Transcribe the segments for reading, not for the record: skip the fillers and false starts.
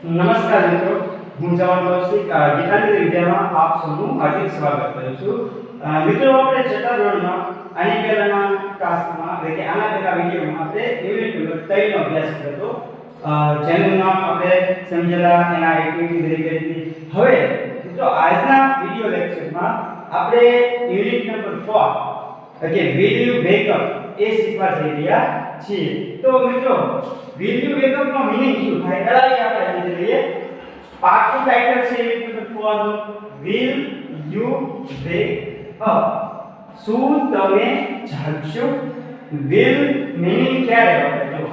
નમસ્કાર મિત્રો, હું જવાન કૌશિક ગીતાંજલિ વિદ્યામાં આપ સૌનું હાર્દિક સ્વાગત કરું છું. મિત્રો, આપણે છઠ્ઠા ધોરણમાં આની પહેલાના ક્લાસમાં એટલે કે આના પહેલા વિડિયોમાં આપણે યુનિટ નંબર 3 નો અભ્યાસ કર્યો હતો. જેનું નામ આપણે સમજેલા, એના એક્ટિવિટી કરી હતી. હવે મિત્રો, આજના વિડિયો લેક્ચરમાં આપણે યુનિટ નંબર 4 એટલે will you wake up એ શીખવા જઈ રહ્યા છીએ. તો મિત્રો, will you wake up નો મીનિંગ શું થાય? કડાઈ આપણે સમજી લઈએ. પાઠનું ટાઇટલ છે યુનિટ નંબર 4 નું will you wake up. શું તમે જાગશો? will મીનિંગ ક્યારે વપરાય?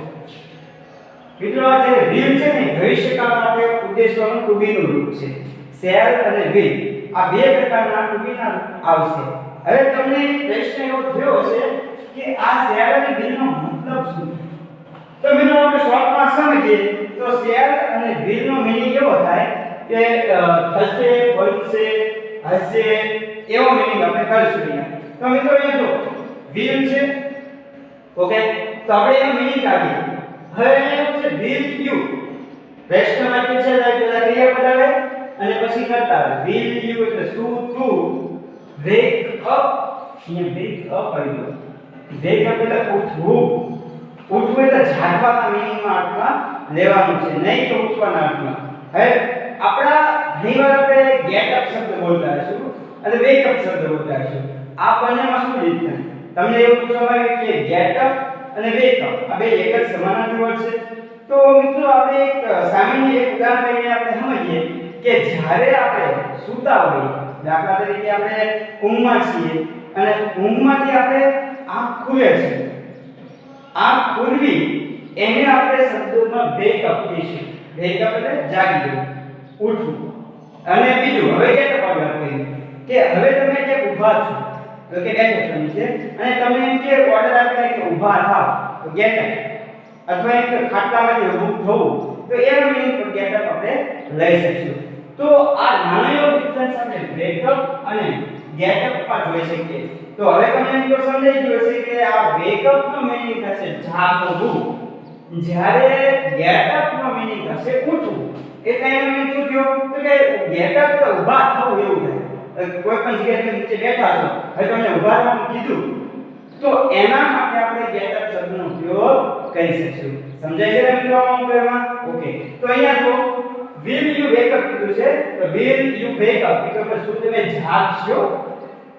મિત્રો, આ જે will છે ને ભવિષ્યકાળ માટે ઉદ્દેશવાનું to be નું રૂપ છે. shall અને will આ બે પ્રકારના to be ના આવશે. હવે તમને પ્રશ્ન એવો થયો હશે કે આ shall અને will નો મતલબ શું? તો મિત્રો, આપણે શોર્ટમાં સમજીએ તો shall અને will નો મીનિંગ એવો થાય કે થશે, બનશે, હશે, એવો મીનિંગ આપણે કરીશું. તો મિત્રો, અહીંયા જો will છે, ઓકે, તો આપણે એનો મીનિંગ કાઢીએ. હવે અહીંયા છે will you, પ્રશ્ન વાક્ય છે એટલે પહેલા ક્રિયા બતાવે અને પછી કરતા આવે. will you એટલે શું તું wake up, અહીંયા wake up આવી ગયો. wake up એટલે ઉઠવું. ઉઠવું એટલે જાગવાના મીનિંગમાં અર્થમાં લેવાનું છે, નહીં કે ઉઠવાના અર્થમાં. હવે આપણા ઘણીવાર આપણે get up શબ્દ બોલતા હશું અને wake up શબ્દ બોલતા હશું. આ બંનેમાં શું ડિફરન્સ? તમને એવું પૂછવામાં આવ્યું કે get up અને wake up આ બે એક જ સમાનાર્થી વર્ડ છે. તો મિત્રો, આપણે એક સામાન્ય એક ઉદાહરણ લઈને આપણે સમજીએ કે જ્યારે આપણે સૂતા હોઈએ, દાખલા તરીકે આપણે ઊંઘમાં છીએ અને ઊંઘમાંથી આપણે આંખ ખુલે છે, આંખ ખુલવી એને આપણે શબ્દોમાં wake up કહીશું. wake up એટલે જાગી જવું, ઉઠવું. અને બીજું, હવે get up વાત કરીએ કે હવે તમે જે ઊભા છો તો કે get up છે અને તમે એમ કે ઓર્ડર આપે કે ઊભા થાઓ તો get up, અથવા એક ખાટલામાંથી ઊભું થવું તો એનો મીનિંગ પણ get up આપણે લઈ શકીશું. તો આ નાનો એવો ડિફરન્સ આપણે wake up અને get up માં જોઈ શકીએ. તો હવે તમને એમ તો સમજાઈ ગયું હશે કે આ wake up નો મીનિંગ થશે જાગવું, જ્યારે get up નો મીનિંગ થશે ઉઠવું. એટલે એનો મીનિંગ શું થયો? તો કે get up એટલે ઊભા થવું એવું થાય. કોઈ પણ જગ્યાએ તમે નીચે બેઠા છો, હવે તમને ઊભા થવાનું કીધું તો એના માટે આપણે get up શબ્દનો ઉપયોગ કરી શકીશું. સમજાય છે મિત્રો આ અંકમાં? ઓકે, તો અહીંયા જો will you wake up કીધું છે, તો will you wake up એટલે કે શું તમે જાગશો?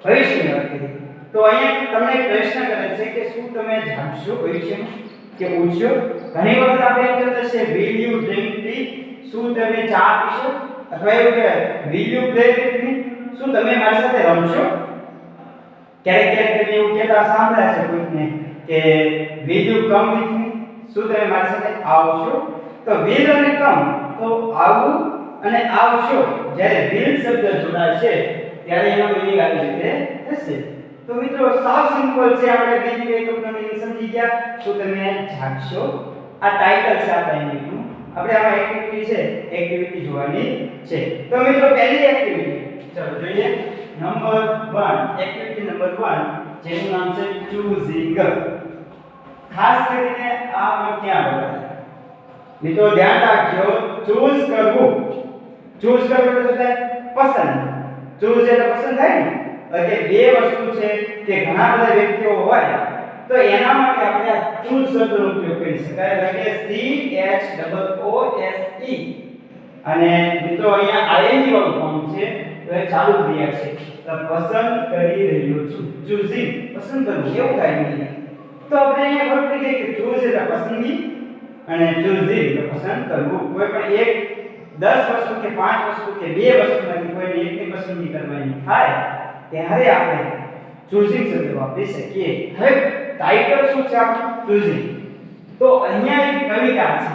ભવિષ્યની વાત કરી. તો અહીંયા તમને પ્રશ્ન કરે છે કે શું તમે જાગશો ભવિષ્યમાં કે ઉઠશો? ઘણી વખત આપણે એમ કહેતા છે will you drink tea, શું તમે ચા પીશો? અથવા એવું કે will you play with me, શું તમે મારી સાથે રમશો? ક્યારેક ક્યારેક તમે એવું કહેતા સાંભળ્યા છે કોઈને કે will you come with me, શું તમે મારી સાથે આવશો? તો will અને come, તો આવવું અને આવશો, જ્યારે will શબ્દ જોડાશે ત્યારે એનો મીનિંગ આવી રીતે થશે. તો મિત્રો, સાવ સિમ્પલ છે. આપણે will you wake up નો મીનિંગ સમજી ગયા. શું તમે જાગશો? આ ટાઇટલ છે આપણા યુનિટનું. આપણે આમાં એક્ટિવિટી છે, એક્ટિવિટી જોવાની છે. તો મિત્રો, પહેલી એક્ટિવિટી ચલો જોઈએ. નંબર 1, એક્ટિવિટી નંબર 1 જેનું નામ છે choosing. ખાસ કરીને આ વર્ડ ક્યાં બોલાય? મિત્રો ધ્યાન રાખજો, ચૂઝ કરવું. ચૂઝ કરવું એટલે શું થાય? પસંદ. ચૂઝ એટલે પસંદ થાય ને. એટલે બે વસ્તુ છે કે ઘણા બધા વ્યક્તિઓ હોય તો એના માટે આપણે આ ચૂઝ શબ્દનો ઉપયોગ કરી શકાય. એટલે CHOOSE. અને મિત્રો અહીંયા ing વાળું ફોર્મ છે, તો એ ચાલુ ક્રિયા છે. તો પસંદ કરી રહ્યો છું, choosing પસંદ કરવું એવું થાય ને. તો આપણે અહીંયા ખબર પડી ગઈ કે choose એટલે પસંદગી અને choosing એટલે પસંદ કરવું. કોઈ પણ એક 10 વસ્તુ કે 5 વસ્તુ કે 2 વસ્તુમાંથી કોઈની એકની પસંદગી કરવાની થાય ત્યારે આપણે choosing શબ્દ વાપરી શકીએ. હવે ટાઇટલ શું છે આપણું? choosing. તો અહીંયા એક કવિતા છે.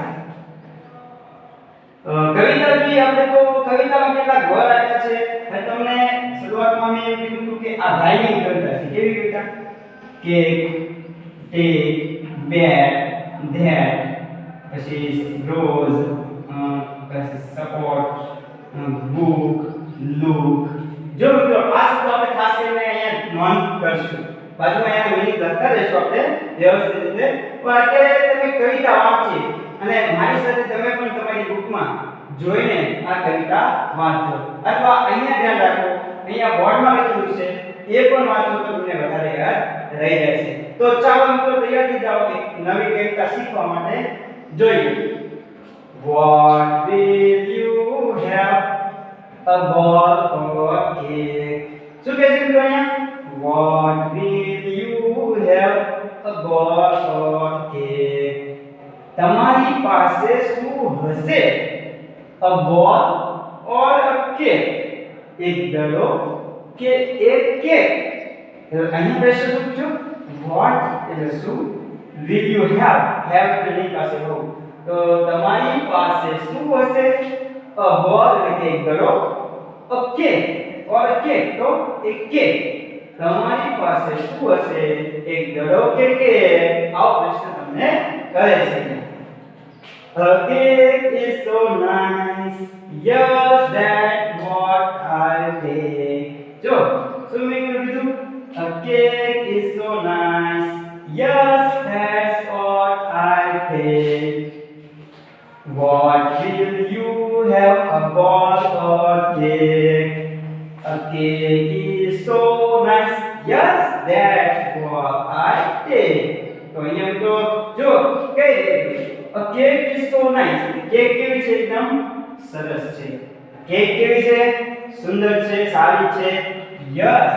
કવિતા જોઈએ આપણે તો કવિતામાં કેટલા વર્ડ આપ્યા છે. હવે તમને શરૂઆતમાં મેં એમ કીધું હતું કે આ રાઇમિંગ કવિતા છે. કેવી કવિતા? કેક, ટેક, બેટ, ધેટ, પછી રોઝ, પછી સપોર્ટ, બુક, લુક. જો મિત્રો, આ શબ્દ આપણે ખાસ કરીને અહીંયા નોંધ કરશું. બાજુમાં અહીંયા મીનિંગ લખતા રહેશું આપણે વ્યવસ્થિત રીતે. પણ અત્યારે તમે કવિતા વાંચી અને મારી સાથે તમે પણ તમારી બુકમાં જોઈને આ કવિતા વાંચજો અથવા અહીંયા ધ્યાન રાખો અહીંયા બોર્ડમાં લખેલું છે એ પણ વાંચો તો તમને વધારે યાદ રહી જશે તો ચાલો મિત્રો તૈયાર થઈ જાઓ એક નવી કવિતા શીખવા માટે જોઈએ What will you have a ball or cake શું કહે છે મિત્રો અહીંયા What will you have a ball or cake તમારી પાસે શું હશે a ball or a cake એક દડો કે એક કેક અહીં પ્રશ્ન શું પૂછો what એટલે શું will you have તેની પાસે હોવું તો તમારી પાસે શું હશે a ball એટલે કે એક દડો a cake or a cake તો એક કેક તમારી પાસે શું હશે એક દડો કે કેક આવો પ્રશ્ન તમને કરે છે A cake is so nice. Yes, that's what I'll take. જો શું મેં કીધું A cake is so nice. Yes, that's what I'll take. What will you have? A ball or cake? A cake is so nice. Yes, that's what I'll take. તો અહીંયા તો જો કઈ રીતે A cake is so nice. Cake કેવી છે એકદમ સરસ છે કેક કેવી છે સુંદર છે સારી છે yes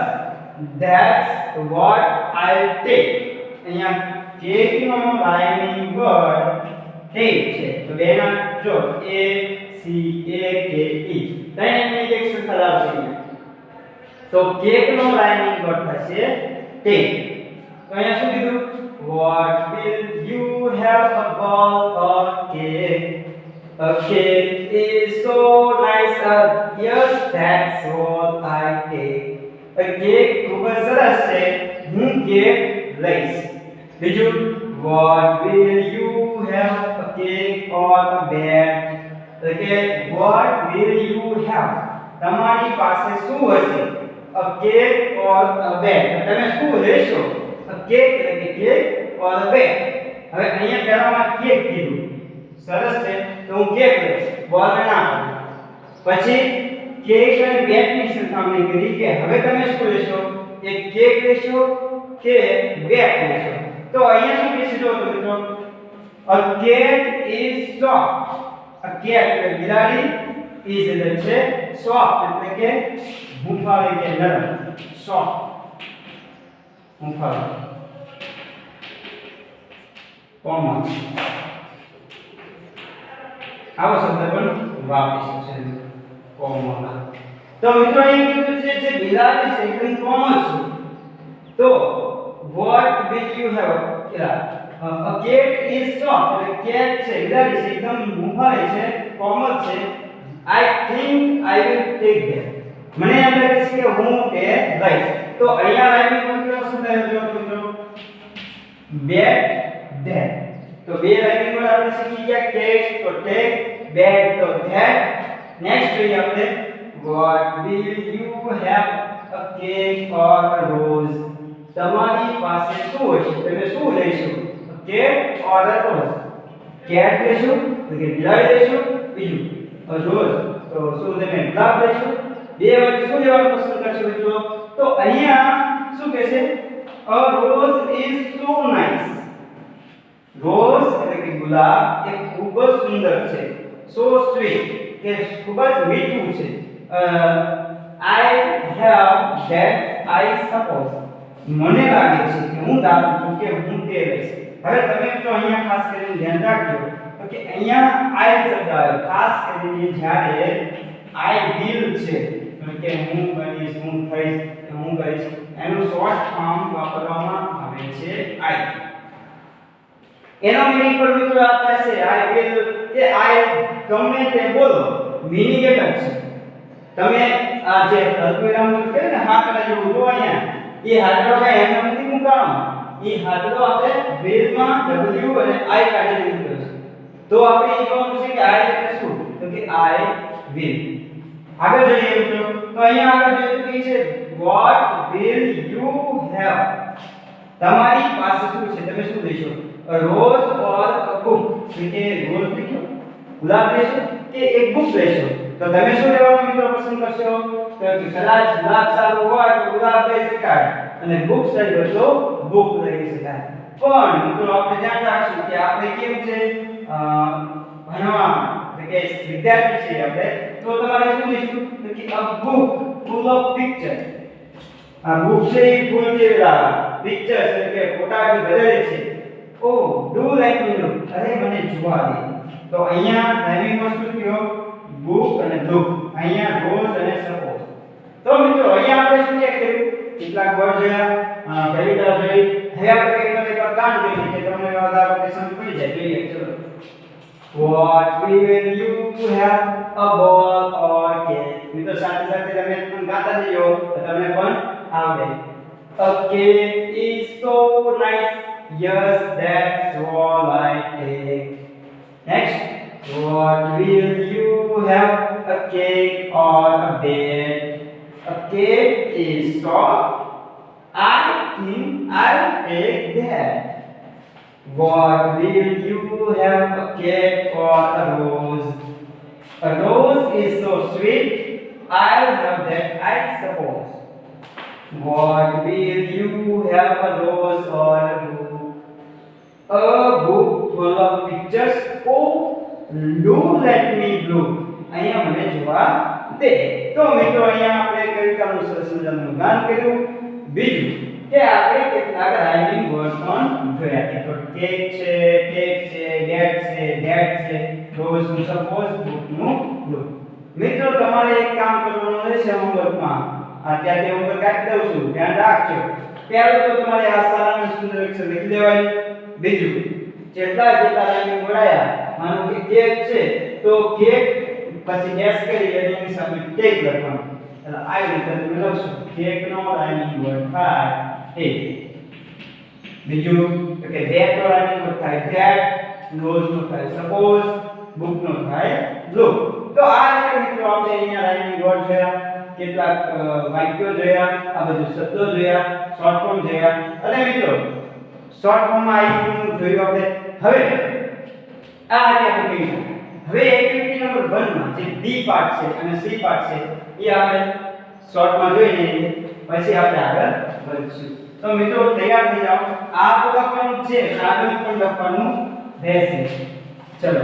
that's what I'll take અહીંયા કેક નો રાઇમિંગ વર્ડ take છે તો બેના જો A C A K E ત્રણ એક શૃંખલા આવશે તો કેક નો રાઇમિંગ વર્ડ થશે take તો અહીંયા શું કીધું What will you have a ball or cake? A cake is so nice. Yes, that's what I take. A cake ખૂબ જ સરસ છે હું કેક લઈશ બીજું What will you have? A cake or a bed? એટલે What will you have? તમારી પાસે શું હશે A cake or a bed? તમે શું લેશો A cake એટલે કે કેક or a bed હવે અહીંયા પહેલામાં કેક કીધું સરસ છે તો હું કેક લઈશ બોલ ના પછી કેક અને બેડ ની સરખામણી કરી કે હવે તમે શું લેશો એક કેક લેશો કે બેડ લેશો તો અહીંયા શું કહેશે જો મિત્રો a cat is soft a cat એટલે બિલાડી is એટલે છે soft એટલે કે હૂંફાળી કે નરમ soft હૂંફાળી કોમન આવો શબ્દ પણ વાપરી શકશે કોમન તો મિત્રો અહીં કીધું છે જે બિલાડી છે એકદમ કોમન છે તો what will you have a cat is soft એટલે cat છે બિલાડી છે એકદમ હૂંફાળી છે કોમન છે I think I will take that મને એમ લાગે છે કે હું તે લઈશ તો અહીંયા રાઇમિંગ કેવો શબ્દ આવ્યો મિત્રો બેડ that તો બે રાઇમિંગ વર્ડ આપણે શીખી ગયા કેક તો ટેક બેડ તો that નેક્સ્ટ જોઈએ આપણે what will you have a cake or a rose તમારી પાસે શું હશે તમે શું લેશો a cake or a rose cat લેશો તો કે બિલાડી લેશો બીજું a rose તો શું તમે ગુલાબ લેશો બે વચ્ચે શું લેવાનું પસંદ કરશો મિત્રો તો અહીંયા શું કહેશે a rose is so nice rose એટલે કે ગુલાબ એ ખૂબ જ સુંદર છે સો સ્વીટ કે ખૂબ જ મીઠું છે I have that I suppose મને લાગે છે કે હું ધારું છું કે હું તે લઈશ હવે તમે મિત્રો અહીંયા ખાસ કરીને ધ્યાન રાખજો તો કે અહીંયા I શબ્દ આવ્યો ખાસ કરીને જ્યારે I will છે એટલે કે હું બનીશ હું થઈશ હું કરીશ એનું શોર્ટ ફોર્મ વાપરવામાં આવે છે I એનો મીનિંગ પર મિત્રો આપતા છે I will કે I ગમે તે બોલો મીનિંગ એક જ છે તમે આ જે અલ્પવિરામ કહે ને હાકડા જેવું જો અહીંયા એ હાકડો કઈ એમ નથી મૂકવાનો એ હાકડો આપણે will માં w અને I કાઢી મૂક્યો છે તો આપણે એ કહેવાનું છે કે I એટલે શું તો કે I will આગળ જોઈએ મિત્રો તો અહીંયા આગળ જોઈએ તો કે છે what will you have તમારી પાસે શું છે તમે શું લેશો a rose or a book એટલે રોઝ લખ્યો ગુલાબ લેશો કે એક બુક લેશો? તો તમે શું લેવાનું મિત્રો પસંદ કરશો? તો કે કદાચ ગુલાબ સારું હોય તો ગુલાબ લઈ શકાય અને બુક સારી હોય તો બુક લઈ શકાય. પણ મિત્રો આપણે ધ્યાન રાખશું કે આપણે કેમ છે ભણવા એટલે કે વિદ્યાર્થી છીએ આપણે, તો તમારે શું લઈશું? તો કે a book full of pictures. આ બુક છે એ ફૂલ જેવા પિક્ચર્સ એટલે કે ફોટાથી ભરેલી છે. ઓ ડુ લાઈક મી લુક, અરે મને જોવા દે. તો અહીંયા રાઇમિંગમાં શું થયો? બુક અને લુક. અહીંયા રોઝ અને સપોઝ. તો મિત્રો અહીંયા આપણે શું ચેક કર્યું? કેટલાક વર્ડ જોયા, પહેલી તરફ જોઈ. હવે આપણે કેટલાક કામ કરીએ કે તમને વધારે પડતી સમજ પડી જાય. જોઈએ ચલો. What will you have, a ball or cake? મિત્રો સાથે સાથે તમે પણ ગાતા જજો તો તમને પણ આવડે. A cake is so nice. Yes, that's all I take. Next. What will you have, a cake or a bed? A cake is soft. I think I'll take that. What will you have, a cake or a rose? A rose is so sweet. I'll have that, I suppose. What will you have, a rose or a book? A book full of pictures. Oh, do let me look. અહીંયા મને જોવા દે. તો મિત્રો અહીંયા આપણે કવિતાનું સરસ મજાનું ગાન કર્યું. બીજું કે આપણે કેટલાક રાઇમિંગ વર્ડ પણ જોયા કે તો કેક છે, ટેક છે, ડેટ છે, ધેટ છે, રોઝ નું સપોઝ, બુક નું લુક. મિત્રો તમારે એક કામ કરવાનું રહેશે હોમવર્કમાં. અત્યારે હોમવર્ક આપી દઉં છું, ધ્યાન રાખજો. પહેલું તો તમારે આ સારાંશ સુંદર અક્ષર લખી દેવાની. બીજું જેટલા રાઇમિંગ વડાયા, માનો કે કેક છે તો કેક પછી ડેશ કરી અને એની સામે ટેક લખવાનું. એટલે આ રીતે તમે લખશો. કેક નો રાઇમિંગ વર્ડ થાય ટેક. બીજું તો કે ધેટ નો રાઇમિંગ વર્ડ થાય ધેટ, રોઝ નો થાય સપોઝ, બુક નો થાય લુક. તો આ રીતે મિત્રો આપણે અહીંયા રાઇમિંગ વર્ડ જોયા, કેટલાક વાક્યો જોયા, આ બધું શબ્દો જોયા, શોર્ટ ફોર્મ જોયા. અને મિત્રો શોર્ટ ફોર્મમાં આઈક્યુ જોયું આપણે. હવે આ આપણે કહીશું. હવે એક્ટિવિટી નંબર 1 માં જે બી પાર્ટ છે અને સી પાર્ટ છે એ આપણે શોર્ટમાં જોઈ લઈએ, પછી આપણે આગળ વધીશું. તો મિત્રો તૈયાર થઈ જાઓ. આ તો લખવાનું છે, આગળ પણ લખવાનું રહેશે. ચલો.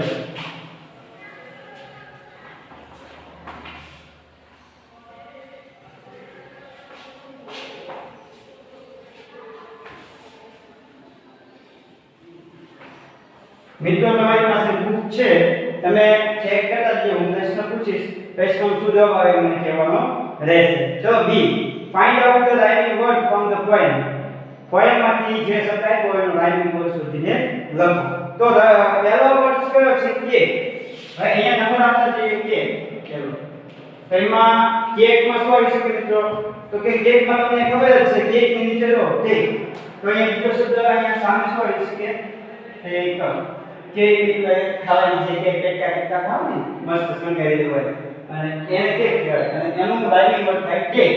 મિત્રો તમારી પાસે બુક છે, તમે ચેક કરતા જજો. હું પ્રશ્ન પૂછીશ, પ્રશ્નનો શું જવાબ આવે મને કહેવાનો રહેશે. ચલો B, find out the rhyming word from the poem. Poem માંથી જે શબ્દ આપ્યો એનો રાઇમિંગ વર્ડ શોધીને લખો. તો પહેલો વર્ડ કયો છે? કેક. હવે અહીંયા નંબર આપતા જઈએ કેક. ચલો. તો એમાં કેકમાં શું આવી શકે મિત્રો? તો કે કેકમાં તમને ખબર જ છે, કેકની નીચે જો ટેક. તો અહીંયા બીજો શબ્દ અહીંયા સામે શું આવી શકે? ટેક. કેક એટલે ખાવાની છે, કેક કેક ખાવ ને મસ્ત સંગારેલું હોય અને એને કેક કહેવાય અને એનું રાઇમિંગ વર્ડ થાય કેક.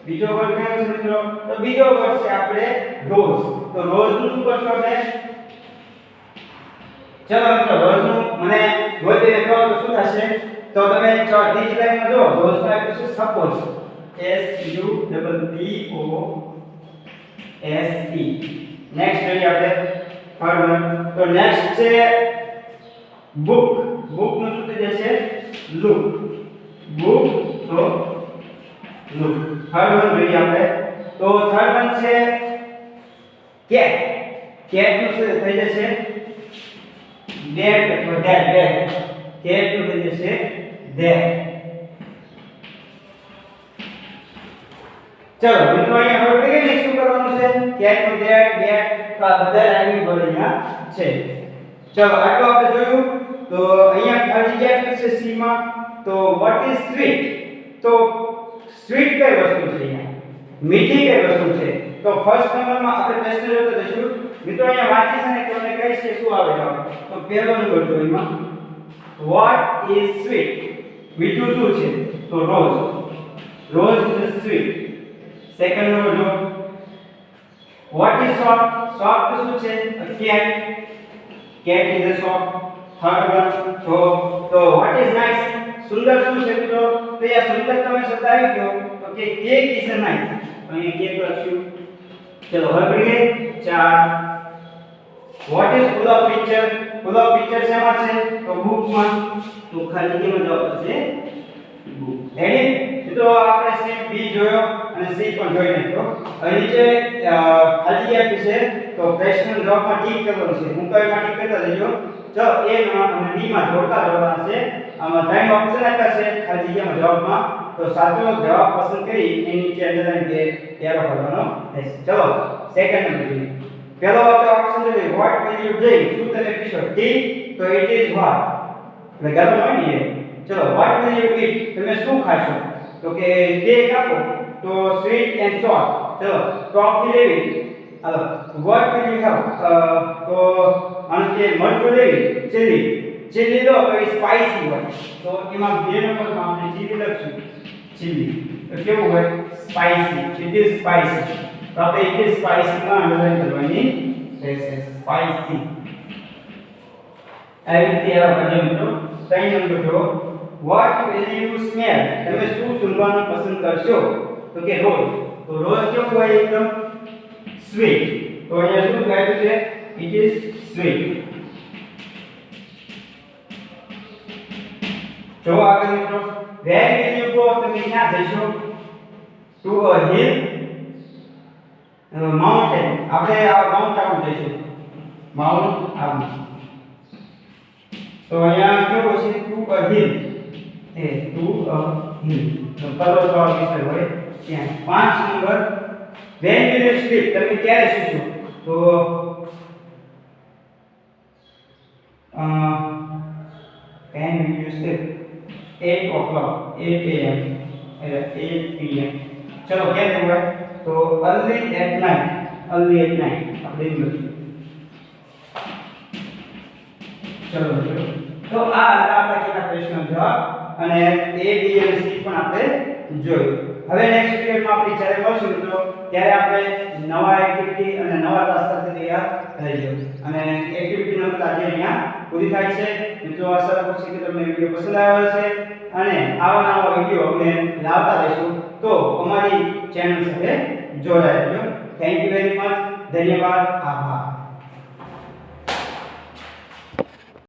બીજો વર્ડ કયો છે મિત્રો? તો બીજો વર્ડ છે આપણે રોઝ. તો રોઝ નું શું કરશો આપણે? ચલો મિત્રો રોઝ નું મને ગોતીને કહો તો શું થશે? તો તમે ચોથી લાઈનમાં જો રોઝ માં આપ્યું છે suppose. S U P P O S E. Next જોઈએ આપણે થર્ડ વન. તો નેક્સ્ટ છે બુક. બુક નું શું થઈ જશે? લુક. બુક તો લુક. થર્ડ વન જોઈએ આપણે. તો થર્ડ વન છે કેટ. કેટ નું શું થઈ જશે? ડેટ અથવા ડેટ. ડેટ. કેટ નું થઈ જશે ડેટ. ચલો મિત્રો અહીંયા હવે આપણે શું કરવાનું છે? કેટ નું ડેટ, ડેટ આ બધા રાઇમિંગ વર્ડ અહીંયા છે. ચલો આટલું આપણે જોયું. તો અહીંયા ખાલી જગ્યા છે સી માં. તો વોટ ઇઝ સ્વીટ? તો સ્વીટ કઈ વસ્તુ છે? અહીંયા મીઠી કઈ વસ્તુ છે? તો ફર્સ્ટ નંબરમાં આપણે પ્રશ્ન જોતા જઈશું. મિત્રો અહીંયા વાંચીશ અને તમને કહીશ કે શું આવે જવાબ. તો પહેલો નંબર જો એમાં વોટ ઇઝ સ્વીટ? મીઠું શું છે? તો rose. Rose is sweet. Second number જો વોટ ઇઝ સોફ્ટ? સોફ્ટ શું છે? cat. Cat is a soft. Third one તો વોટ ઇઝ નાઇસ સુંદર શું છે મિત્રો? તો આ સુંદર તમે શબ્દ આવી ગયો તો કે કેક ઇઝ નાઇસ, તો અહીંયા કેક લખ્યું. ચલો હવે પડી ગઈ 4. What is full of picture? Full of picture શેમાં છે? તો બુકમાં. તો ખાલી જગ્યામાં જવાબ આવશે બુક. રેડી? તો આપણે સી બી જોયો અને સી પણ જોઈ નાખ્યો. હવે નીચે ખાલી જગ્યા આપી છે તો પ્રશ્ન જવાબમાં ટીક કરવાનું છે. હું કઈ માં ટીક કરતા જજો. ચલો એ અને બી માં જોડતા જવાના છે. આમાં ત્રણ ઓપ્શન આપ્યા છે ખાલી જગ્યામાં જવાબમાં. તો સાચો જવાબ પસંદ કરી એની નીચે અંડરલાઈન કે એરો કરવાનો રહેશે. ચલો સેકન્ડ નંબર જોઈએ. પહેલો આપણે ઓપ્શન જોઈએ વોટ વિલ યુ ડ્રિંક? શું તમે પીશો? ટી. તો ઇટ ઇઝ વોટ, એટલે ગરમ હોય ને. ચલો વોટ વિલ યુ ઈટ? તમે શું ખાશો? તો કે કેક આપો તો સ્વીટ એન્ડ સોટ. ચલો ટોફી લેવી, હાલો વોટ વિલ યુ હેવ? તો આનું કે મરચું લેવી, ચીલી. ચીલી લો તો એ સ્પાઈસી હોય, તો એમાં બે નંબરમાં આપણે ચીલી લખશું. ચીલી તો કેવું હોય? સ્પાઈસી. It is spicy. તો આપણે ઇટ ઇઝ સ્પાઈસી માં અંડરલાઈન કરવાની રહેશે. સ્પાઈસી. આવી રીતે આપણે મિત્રો ત્રણ નંબર જો વોટ વિલ યુ સ્મેલ? તમે શું સૂંઘવાનું પસંદ કરશો? તો કે રોઝ. તો રોઝ કેવું હોય? એકદમ સ્વીટ. તો અહીંયા શું લખ્યું છે? It is sweet. જો આગળ મિત્રો વેર વિલ યુ ગો? તમે ક્યાં જશો? To a hill mountain. આપણે આ માઉન્ટ આબુ જઈશું. માઉન્ટ આબુ. તો અહીંયા કેવું છે? To a hill. To a hill. તો પર્વત વાળો વિસ્તાર હોય ત્યાં. 5 number when will you slip? તમે ક્યારે સૂશો? તો when will you slip? 8 o'clock, 8 am, 8 pm. ચલો ક્યારે હોય? તો early at night. early at night આપણે લખીશું. ચલો તો આ આપણા કેટલા પ્રશ્નો જવાબ અને A, B અને C પણ આપણે જોયું. હવે નેક્સ્ટ પીરિયડમાં આપણે જ્યારે મળશું મિત્રો ત્યારે આપણે નવા એક્ટિવિટી અને નવા ટાસ્ક સાથે તૈયાર રહીશું. અને એક્ટિવિટી નંબર આજે અહીંયા પૂરી થાય છે. મિત્રો આશા રાખું છું કે તમને વિડિયો પસંદ આવ્યો હશે અને આવા નવા વિડિયો અમે લાવતા રહીશું. તો અમારી ચેનલ સાથે જોડાઈ રહેજો. Thank you very much. ધન્યવાદ. આભાર.